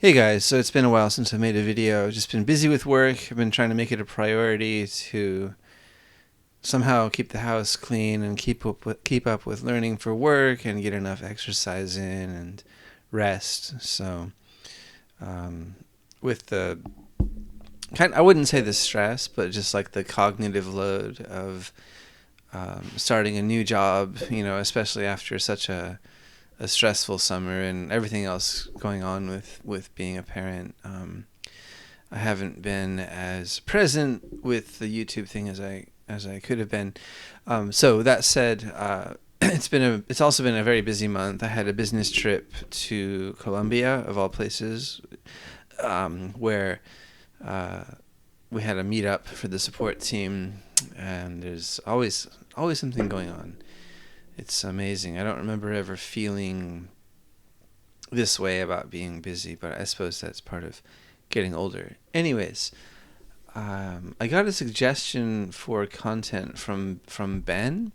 Hey guys, so it's been a while since I made a video. I've just been busy with work. I've been trying to make it a priority to somehow keep the house clean and keep up with learning for work and get enough exercise in and rest. So, um, with the I wouldn't say the stress, but just like the cognitive load of starting a new job, especially after such a stressful summer and everything else going on with being a parent. I haven't been as present with the YouTube thing as I could have been. So that said, it's also been a very busy month. I had a business trip to Colombia, of all places, where uh, we had a meetup for the support team, and there's always something going on. It's amazing. I don't remember ever feeling this way about being busy, but I suppose that's part of getting older. Anyways, I got a suggestion for content from Ben,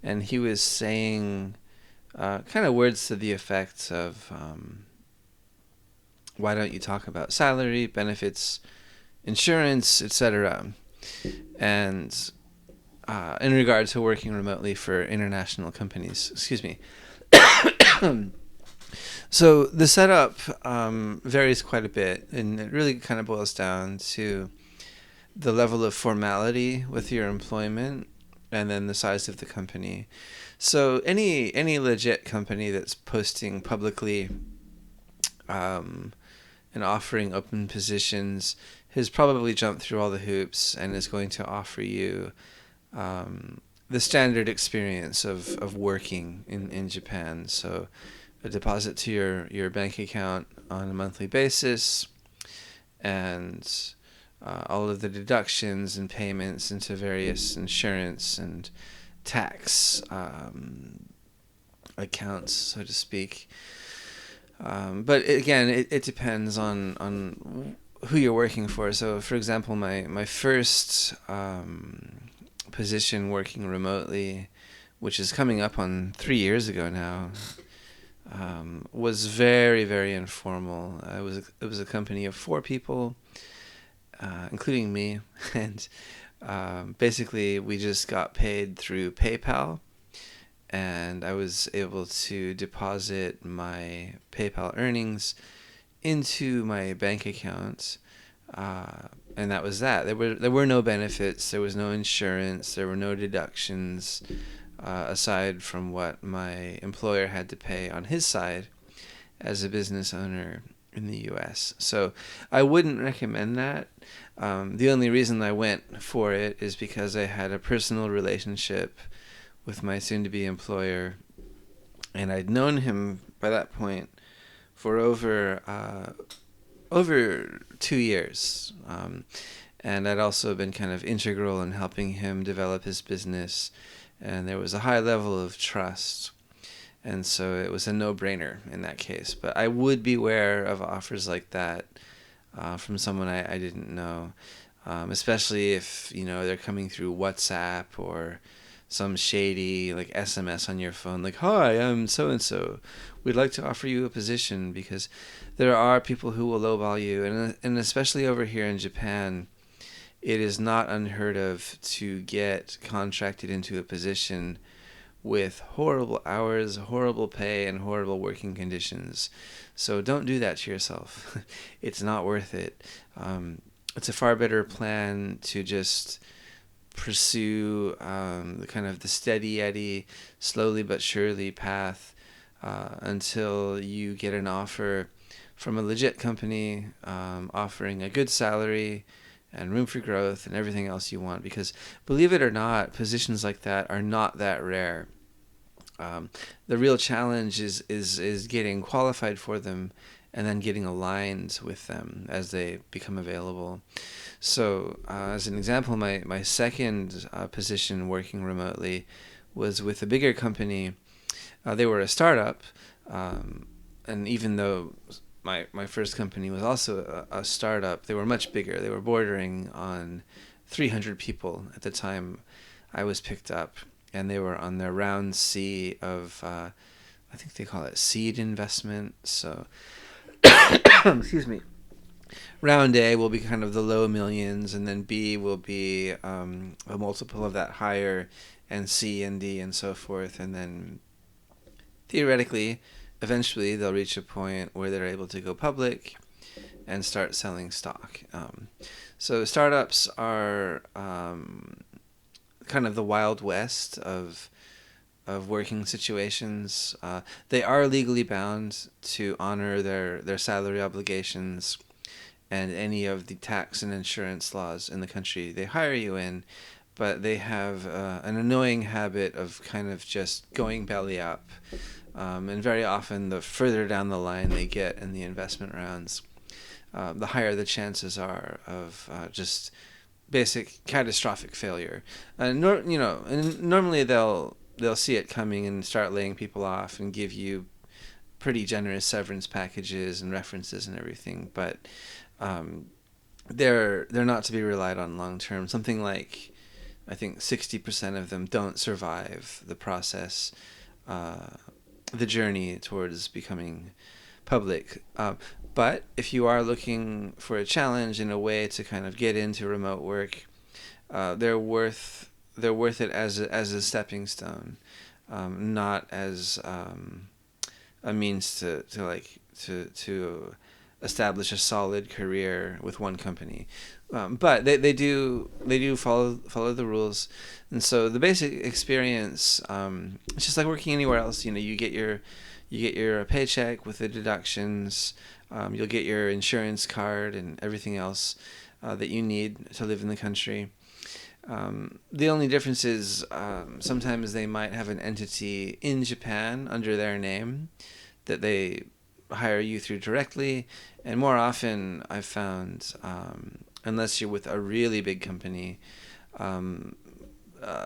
and he was saying kind of words to the effect of why don't you talk about salary, benefits, insurance, etc. And in regard to working remotely for international companies. Excuse me. So the setup varies quite a bit, and it really kind of boils down to the level of formality with your employment and then the size of the company. So any legit company that's posting publicly um, and offering open positions has probably jumped through all the hoops and is going to offer you the standard experience of working in Japan. So a deposit to your bank account on a monthly basis, and all of the deductions and payments into various insurance and tax accounts, so to speak. But again, it depends on who you're working for. So, for example, my first position working remotely, which is coming up on 3 years ago now, was very, very informal. It was a company of 4 people, including me, and basically we just got paid through PayPal, and I was able to deposit my PayPal earnings into my bank account, and that was that. There were no benefits, there was no insurance, there were no deductions, aside from what my employer had to pay on his side as a business owner in the U.S. So I wouldn't recommend that. The only reason I went for it is because I had a personal relationship with my soon-to-be employer, and I'd known him by that point for over 2 years, and I'd also been kind of integral in helping him develop his business, and there was a high level of trust, and so it was a no-brainer in that case. But I would beware of offers like that from someone I didn't know, especially if they're coming through WhatsApp or some shady like SMS on your phone, like, "Hi, I'm so and so. We'd like to offer you a position," because there are people who will lowball you, and especially over here in Japan, it is not unheard of to get contracted into a position with horrible hours, horrible pay, and horrible working conditions. So don't do that to yourself. It's not worth it. It's a far better plan to just pursue the kind of the steady Eddie, slowly but surely path until you get an offer from a legit company offering a good salary and room for growth and everything else you want. Because believe it or not, positions like that are not that rare. Um, the real challenge is getting qualified for them and then getting aligned with them as they become available. So, as an example, my second position working remotely was with a bigger company. They were a startup, um, and even though my first company was also a startup, they were much bigger. They were bordering on 300 people at the time I was picked up, and they were on their round C of, I think they call it seed investment. So excuse me. Round A will be kind of the low millions, and then B will be a multiple of that higher, and C and D and so forth. And then theoretically, eventually they'll reach a point where they're able to go public and start selling stock. So startups are kind of the wild west of working situations. They are legally bound to honor their salary obligations and any of the tax and insurance laws in the country they hire you in, but they have an annoying habit of kind of just going belly up. And very often, the further down the line they get in the investment rounds, the higher the chances are of just basic catastrophic failure. And normally they'll see it coming and start laying people off and give you pretty generous severance packages and references and everything, but they're not to be relied on long term. Something like, I think 60% of them don't survive the process, the journey towards becoming public. But if you are looking for a challenge and a way to kind of get into remote work, they're worth it as a stepping stone, not as a means to establish a solid career with one company. But they do follow the rules, and so the basic experience, it's just like working anywhere else. You get your paycheck with the deductions. You'll get your insurance card and everything else that you need to live in the country. The only difference is sometimes they might have an entity in Japan under their name that they hire you through directly, and more often I've found, unless you're with a really big company, a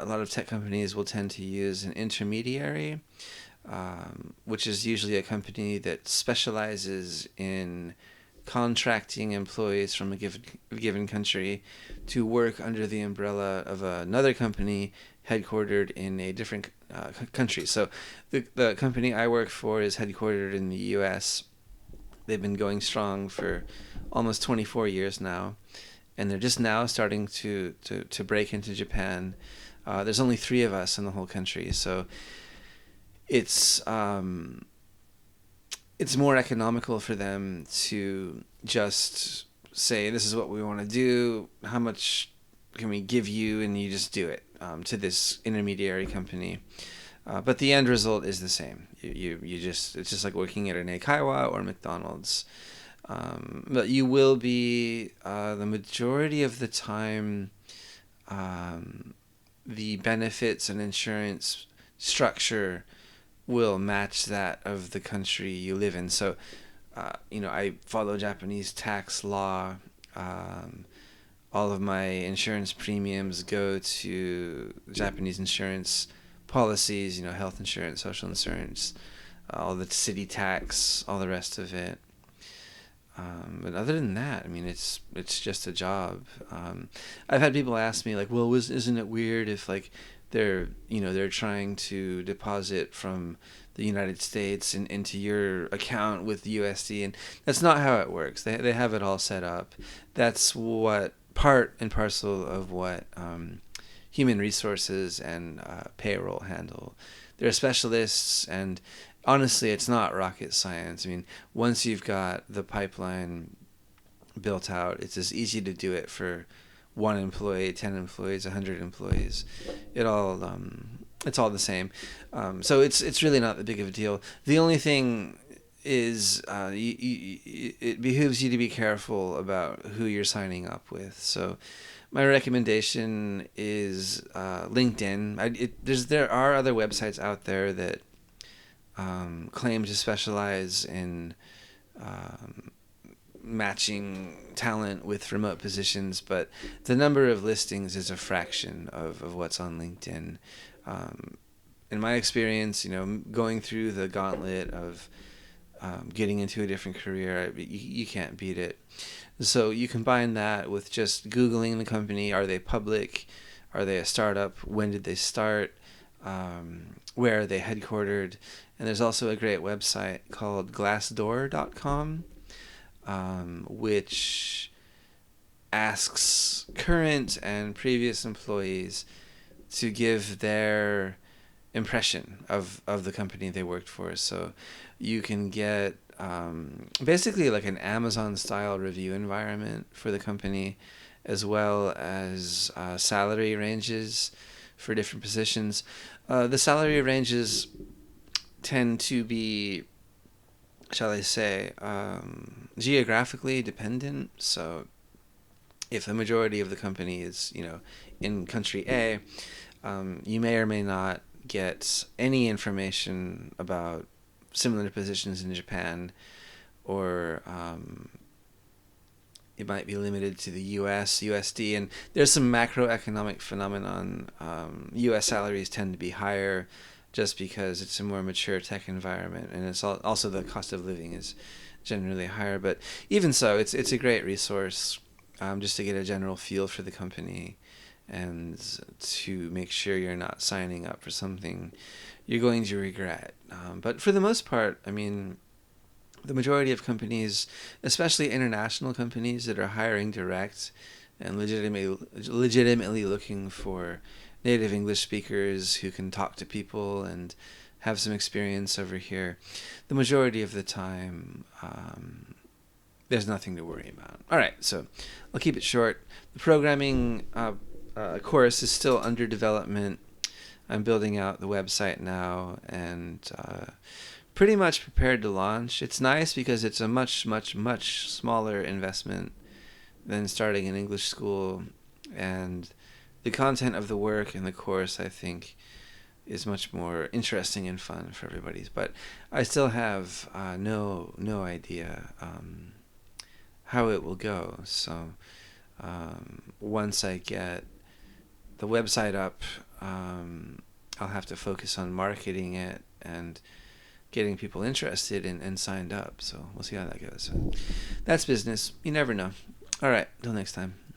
lot of tech companies will tend to use an intermediary, which is usually a company that specializes in contracting employees from a given country to work under the umbrella of another company headquartered in a different country. So the company I work for is headquartered in the U.S. They've been going strong for almost 24 years now, and they're just now starting to break into Japan. There's only 3 of us in the whole country, so it's more economical for them to just say, this is what we want to do, how much can we give you, and you just do it to this intermediary company. But the end result is the same. It's just like working at an Eikaiwa or McDonald's. But you will be, the majority of the time, the benefits and insurance structure will match that of the country you live in. So, I follow Japanese tax law. All of my insurance premiums go to Japanese insurance policies, health insurance, social insurance, all the city tax, all the rest of it. But other than that, it's just a job. I've had people ask me, like, well, isn't it weird if, like, they're trying to deposit from the United States into your account with USD, and that's not how it works. They have it all set up. That's what part and parcel of what human resources and payroll handle. They're specialists, and honestly, it's not rocket science. Once you've got the pipeline built out, it's as easy to do it for 1 employee, 10 employees, 100 employees. It's all the same. So it's really not that big of a deal. The only thing is it behooves you to be careful about who you're signing up with. So my recommendation is LinkedIn. There are other websites out there that claim to specialize in matching talent with remote positions, but the number of listings is a fraction of what's on LinkedIn. In my experience, going through the gauntlet of getting into a different career, you can't beat it. So you combine that with just Googling the company. Are they public? Are they a startup? When did they start? Where are they headquartered? And there's also a great website called Glassdoor.com. which asks current and previous employees to give their impression of the company they worked for. So you can get basically like an Amazon style review environment for the company, as well as salary ranges for different positions. The salary ranges tend to be, shall I say, geographically dependent. So if the majority of the company is, in country A, you may or may not get any information about similar positions in Japan, or it might be limited to the U.S., USD, and there's some macroeconomic phenomenon. U.S. salaries tend to be higher just because it's a more mature tech environment, and it's also the cost of living is generally higher. But even so, it's a great resource just to get a general feel for the company and to make sure you're not signing up for something you're going to regret. But for the most part, I mean, the majority of companies, especially international companies that are hiring direct and legitimately looking for native English speakers who can talk to people and have some experience over here, the majority of the time, there's nothing to worry about. All right, so I'll keep it short. The programming course is still under development. I'm building out the website now, and pretty much prepared to launch. It's nice because it's a much, much, much smaller investment than starting an English school, and the content of the work in the course, I think, is much more interesting and fun for everybody. But I still have no idea how it will go. So once I get the website up, I'll have to focus on marketing it and getting people interested and signed up. So we'll see how that goes. That's business. You never know. All right. Till next time.